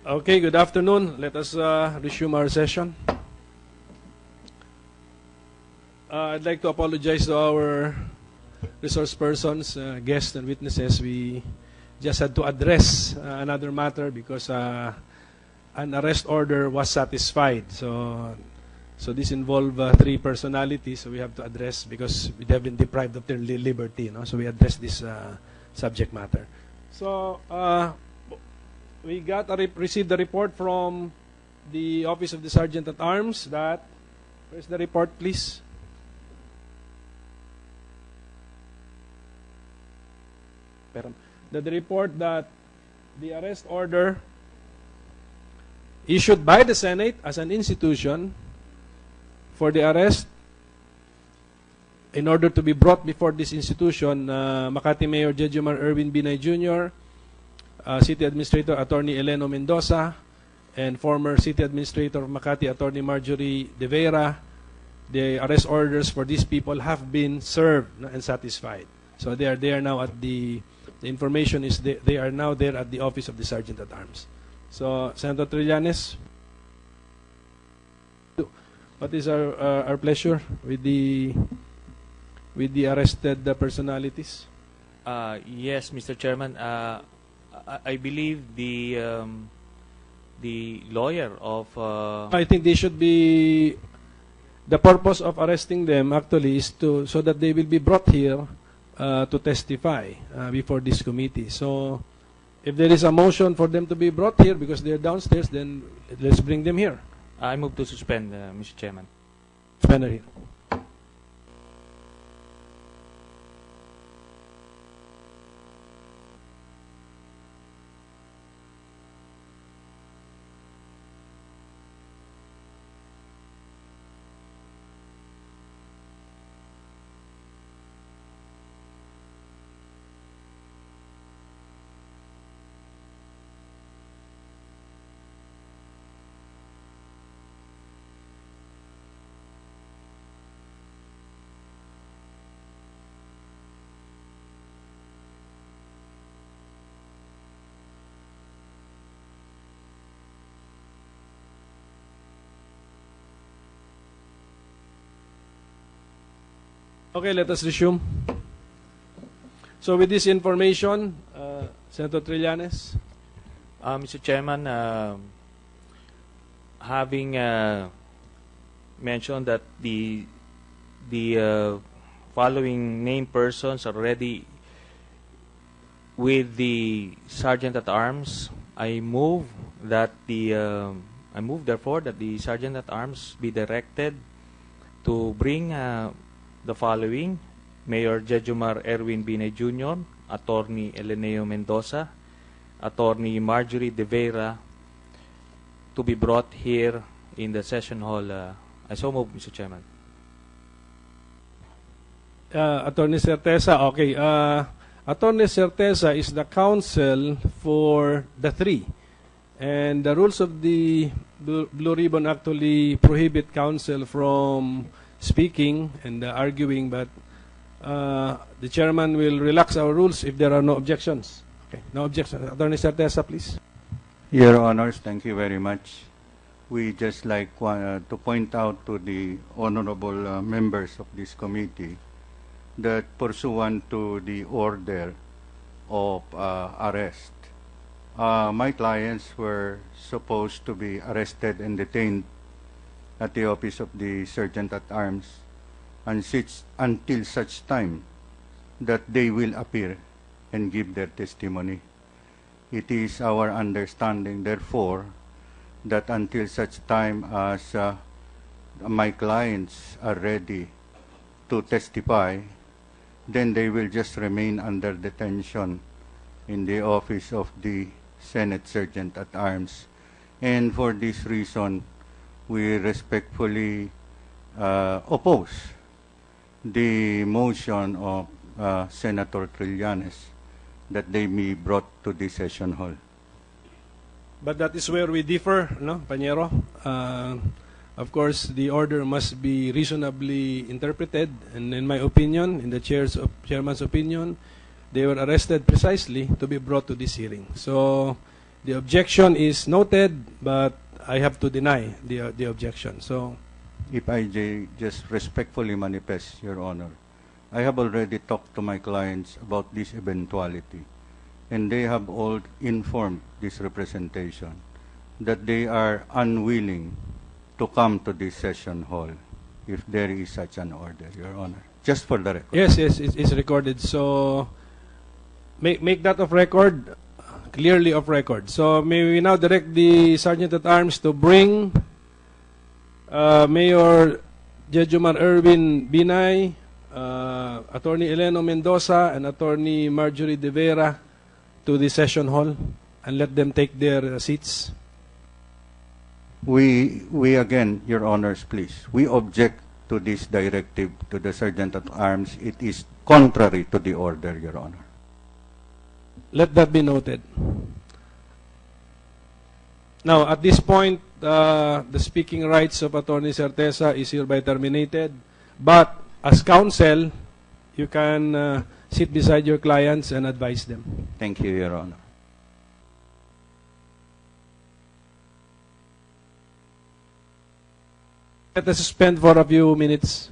Okay, good afternoon. Let us resume our session. I'd like to apologize to our resource persons, guests, and witnesses. We just had to address another matter because an arrest order was satisfied. So this involved three personalities, so we have to address because we have been deprived of their liberty. No? So we address this subject matter. So we received the report from the Office of the Sergeant at Arms that, where's the report, please? The report that the arrest order issued by the Senate as an institution for the arrest in order to be brought before this institution, Makati Mayor JunJun Binay Jr., City Administrator Attorney Eleno Mendoza, and former City Administrator of Makati Attorney Marjorie De Vera. The arrest orders for these people have been served and satisfied. So they are now at the information is they are now there at the Office of the Sergeant at Arms. So Senator Trillanes, what is our pleasure with the arrested personalities? Yes, Mr. Chairman. I believe the lawyer of I think they should be. The purpose of arresting them actually is so that they will be brought here to testify before this committee. So if there is a motion for them to be brought here because they're downstairs, then let's bring them here. I move to suspend, Mr. Chairman. Suspend here. Okay, let us resume. So with this information, Senator Trillanes. Mr. Chairman, having mentioned that the following named persons are already with the Sergeant at Arms, I move therefore that the Sergeant at Arms be directed to bring the following: Mayor Jejomar Erwin Binay Jr., Attorney Eleneo Mendoza, Attorney Marjorie De Vera, to be brought here in the session hall. I so move, Mr. Chairman. Attorney Certeza, okay. Attorney Certeza is the counsel for the three. And the rules of the Blue Ribbon actually prohibit counsel from speaking and arguing, but the chairman will relax our rules if there are no objections. Okay, no objections. Attorney Certeza, please. Your Honors, thank you very much. We just like to point out to the honorable members of this committee that pursuant to the order of arrest, my clients were supposed to be arrested and detained at the Office of the Sergeant at Arms until such time that they will appear and give their testimony. It is our understanding, therefore, that until such time as my clients are ready to testify, then they will just remain under detention in the Office of the Senate Sergeant at Arms. And for this reason, we respectfully oppose the motion of Senator Trillanes that they be brought to the session hall. But that is where we differ, no, Pañero? Of course, the order must be reasonably interpreted, and in my opinion, in the chairman's opinion, they were arrested precisely to be brought to this hearing. So The objection is noted, but I have to deny the objection. So, If I just respectfully manifest, Your Honor, I have already talked to my clients about this eventuality, and they have all informed this representation that they are unwilling to come to this session hall if there is such an order, Your Honor. Just for the record. yes, it's recorded. So, make that of record, clearly of record. So, may we now direct the Sergeant at Arms to bring Mayor Jejomar Erwin Binay, Attorney Eleno Mendoza, and Attorney Marjorie De Vera to the session hall and let them take their seats. We again, Your Honors, please, we object to this directive to the Sergeant at Arms. It is contrary to the order, Your Honor. Let that be noted. Now, at this point, the speaking rights of Attorney Certeza is hereby terminated. But as counsel, you can sit beside your clients and advise them. Thank you, Your Honor. Let us suspend for a few minutes.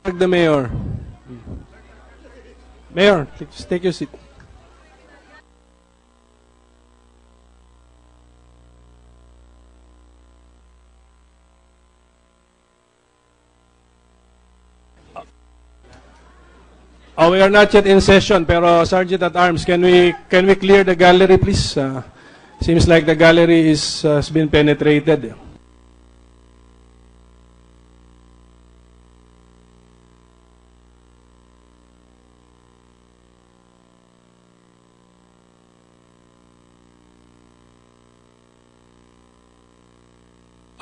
Let the mayor. Mayor, just take your seat. Oh, we are not yet in session, pero Sergeant at Arms, can we clear the gallery, please? Seems like the gallery has been penetrated.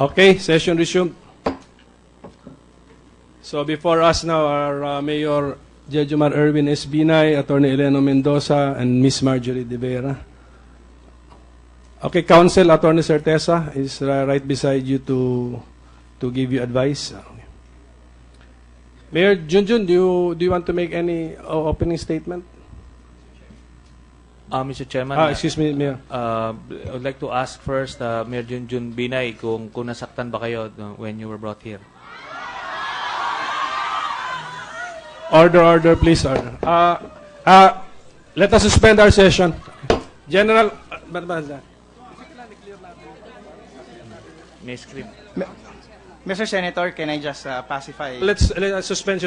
Okay, session resumed. So before us now are Mayor Jejomar Erwin S. Binay, Attorney Eleno Mendoza, and Miss Marjorie De Vera. Okay, Counsel Attorney Certeza is right beside you to give you advice. Mayor JunJun, do you want to make any opening statement? Mr. Chairman, Excuse me, Mayor. I would like to ask first, Mayor JunJun Binay, kung nasaktan ba kayo when you were brought here? Order, please, order. Let us suspend our session. General, May script. Mr. Senator, can I just pacify? let's suspend.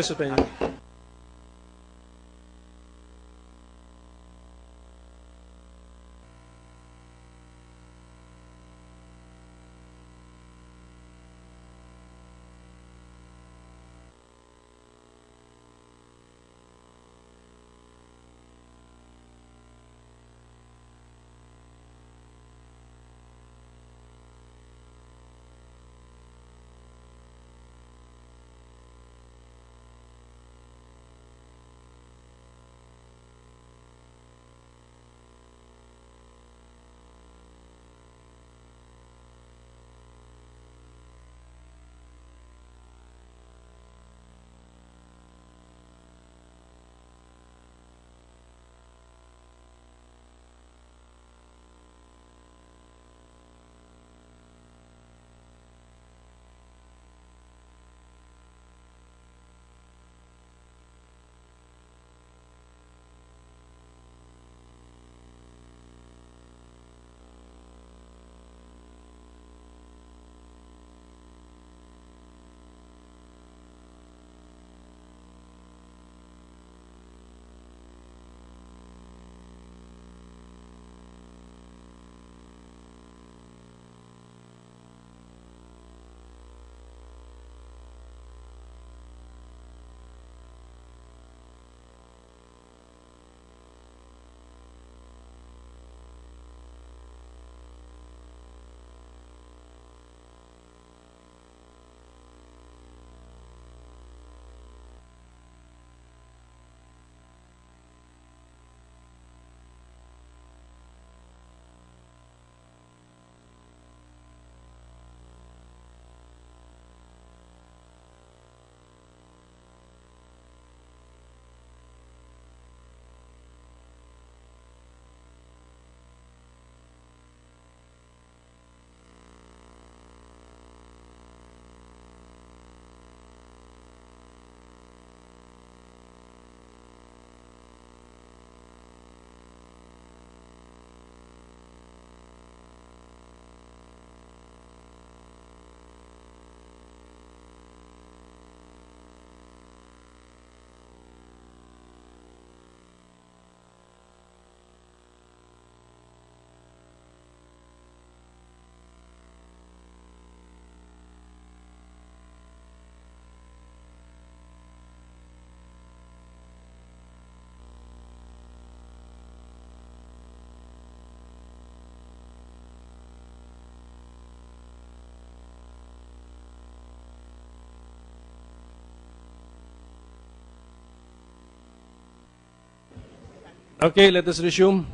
Okay, let us resume.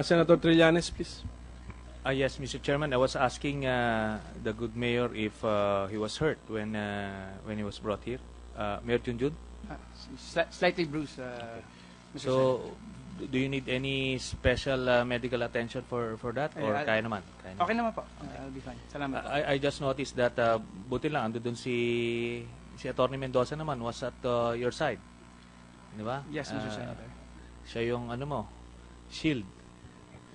Senator Trillanes, please. Yes, Mr. Chairman, I was asking the good mayor if he was hurt when he was brought here. Mayor JunJun? Slightly bruised, Mr. So, do you need any special medical attention for that? Or kaya naman? Kaya naman. Okay naman po. I'll be fine. Salamat po. I just noticed that buti lang, ando dun si Atty. Mendoza naman was at your side. Di ba? Yes, Mr. Senator. Siya yung ano mo, shield.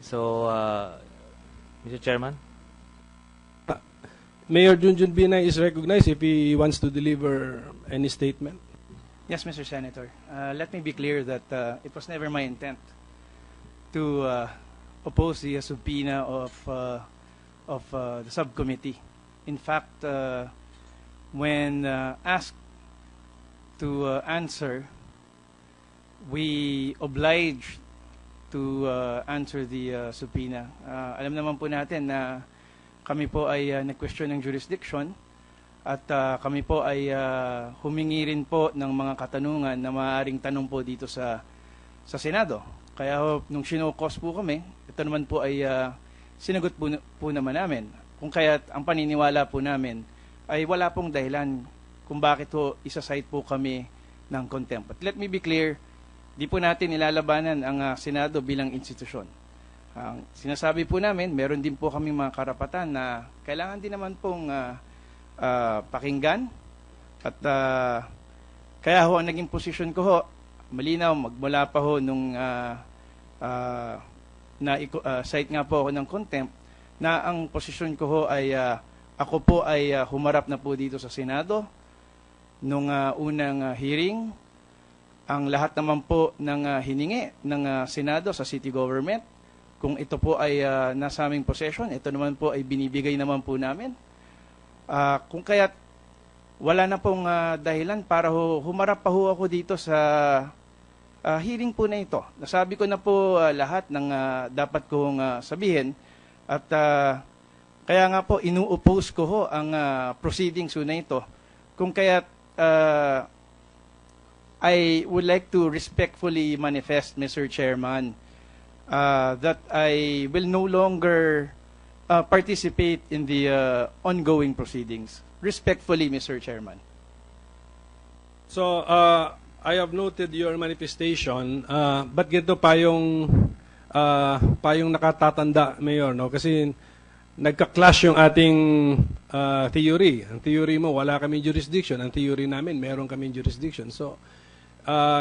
So, Mr. Chairman? Mayor JunJun Binay is recognized if he wants to deliver any statement. Yes, Mr. Senator. Let me be clear that it was never my intent to oppose the subpoena of the subcommittee. In fact, when asked to answer, we obliged to answer the subpoena. Alam naman po natin na kami po ay nag-question ng jurisdiction at kami po ay humingi rin po ng mga katanungan na maaaring tanong po dito sa Senado. Kaya nung sinukos po kami, ito naman po ay sinagot po naman namin. Kung kaya't ang paniniwala po namin ay wala pong dahilan kung bakit po isa-cite po kami ng contempt. But let me be clear, di po natin ilalabanan ang Senado bilang institusyon. Ang sinasabi po namin, meron din po kaming mga karapatan na kailangan din naman pong pakinggan. At kaya ho, ang naging posisyon ko ho, malinaw, magmula pa ho nung cite nga po ako ng contempt, na ang posisyon ko ho ay ako po ay humarap na po dito sa Senado nung unang hearing. Ang lahat naman po ng hiningi ng Senado sa city government, kung ito po ay nasa aming possession, ito naman po ay binibigay naman po namin. Kung kaya't wala na pong dahilan para humarap pa ho ako dito sa hearing po na ito. Nasabi ko na po lahat ng dapat kong sabihin at kaya nga po inu-oppose ko ho ang proceedings na ito. Kung kaya't I would like to respectfully manifest, Mr. Chairman, that I will no longer participate in the ongoing proceedings. Respectfully, Mr. Chairman. So, I have noted your manifestation, but ganito pa yung nakatatanda, Mayor, no? Kasi nagka-clash yung ating theory. Ang theory mo, wala kaming jurisdiction. Ang theory namin, meron kaming jurisdiction. So,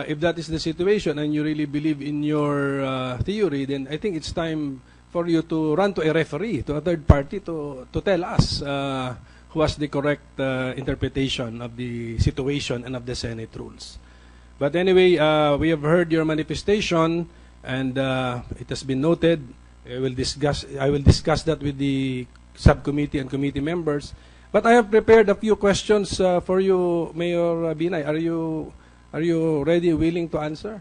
if that is the situation and you really believe in your theory, then I think it's time for you to run to a referee, to a third party, to tell us who has the correct interpretation of the situation and of the Senate rules. But anyway, we have heard your manifestation, and it has been noted. I will discuss that with the subcommittee and committee members. But I have prepared a few questions for you, Mayor Binay. Are you ready, willing to answer?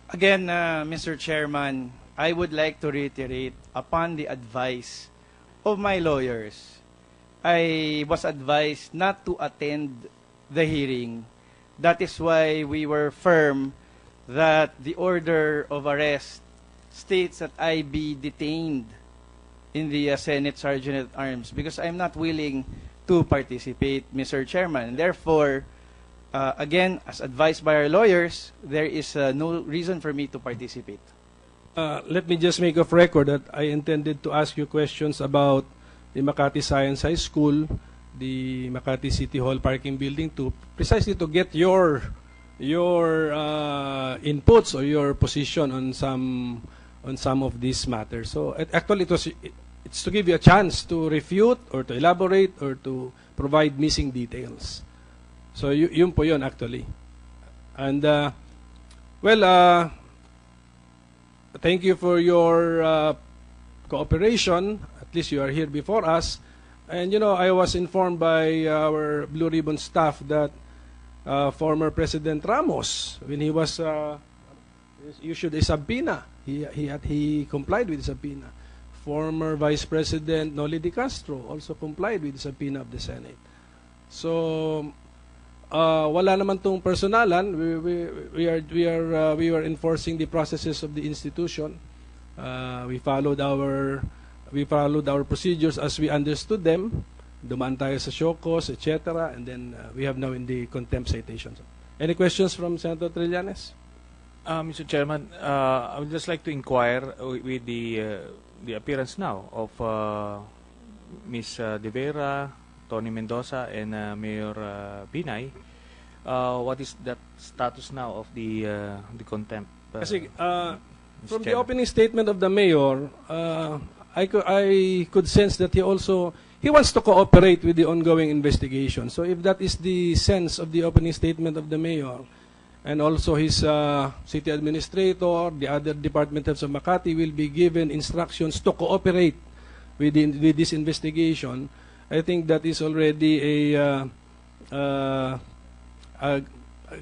Again, Mr. Chairman, I would like to reiterate, upon the advice of my lawyers, I was advised not to attend the hearing. That is why we were firm that the order of arrest states that I be detained in the Senate Sergeant at Arms because I'm not willing to participate, Mr. Chairman. Therefore, again, as advised by our lawyers, there is no reason for me to participate. Let me just make of record that I intended to ask you questions about the Makati Science High School, the Makati City Hall parking building, precisely to get your inputs or your position on some of these matters. So actually, it's to give you a chance to refute or to elaborate or to provide missing details. So yun po yun actually. And thank you for your cooperation. At least you are here before us. And I was informed by our Blue Ribbon staff that former President Ramos, when he was issued a subpoena, he complied with the subpoena. Former Vice President Noli De Castro also complied with the subpoena of the Senate. So wala naman tong personalan. We are enforcing the processes of the institution. We followed our procedures as we understood them. Dumaan tayo sa showcause, etc. And then we have now in the contempt citations. Any questions from Senator Trillanes? Mr. Chairman, I would just like to inquire with the appearance now of Ms. De Vera, Tony Mendoza, and Mayor Binay. What is that status now of the contempt? Kasi from the Chairman. opening statement of the mayor, I could sense that he wants to cooperate with the ongoing investigation. So if that is the sense of the opening statement of the mayor, and also his city administrator, the other department heads of Makati will be given instructions to cooperate with this investigation, I think that is already a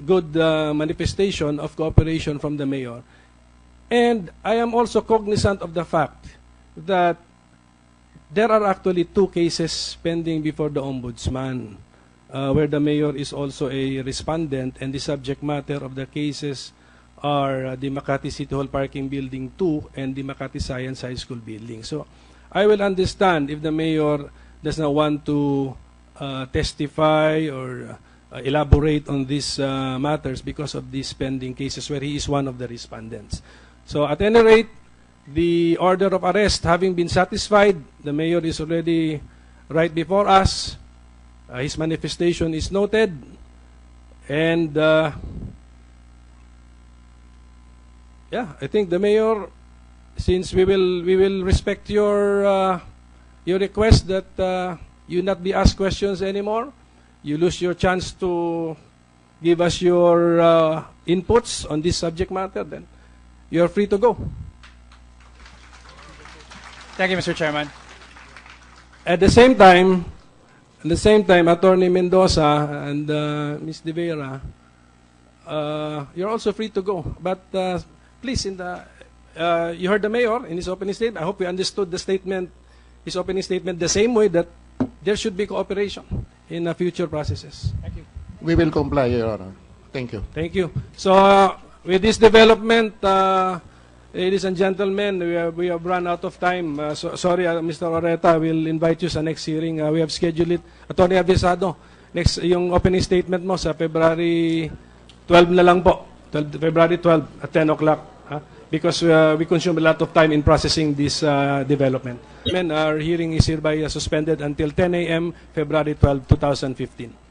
good manifestation of cooperation from the mayor. And I am also cognizant of the fact that there are actually 2 cases pending before the ombudsman, where the mayor is also a respondent, and the subject matter of the cases are the Makati City Hall Parking Building 2 and the Makati Science High School Building. So I will understand if the mayor does not want to testify or elaborate on these matters because of these pending cases where he is one of the respondents. So at any rate, the order of arrest having been satisfied, the mayor is already right before us. His manifestation is noted, and yeah, I think the mayor, since we will respect your request that you not be asked questions anymore, you lose your chance to give us your inputs on this subject matter, then you are free to go. Thank you, Mr. Chairman. At the same time, Attorney Mendoza and Ms. De Vera, you're also free to go. But please, you heard the mayor in his opening statement. I hope you understood his opening statement the same way, that there should be cooperation in future processes. Thank you. We will comply, Your Honor. Thank you. Thank you. So with this development, ladies and gentlemen, we have run out of time. Sorry, Mr. Oreta, we'll invite you sa next hearing. We have scheduled it. Attorney Abisado, next, yung opening statement mo sa February 12 na lang po. February 12 at 10 o'clock. Because we consume a lot of time in processing this development. Our hearing is hereby suspended until 10 a.m. February 12, 2015.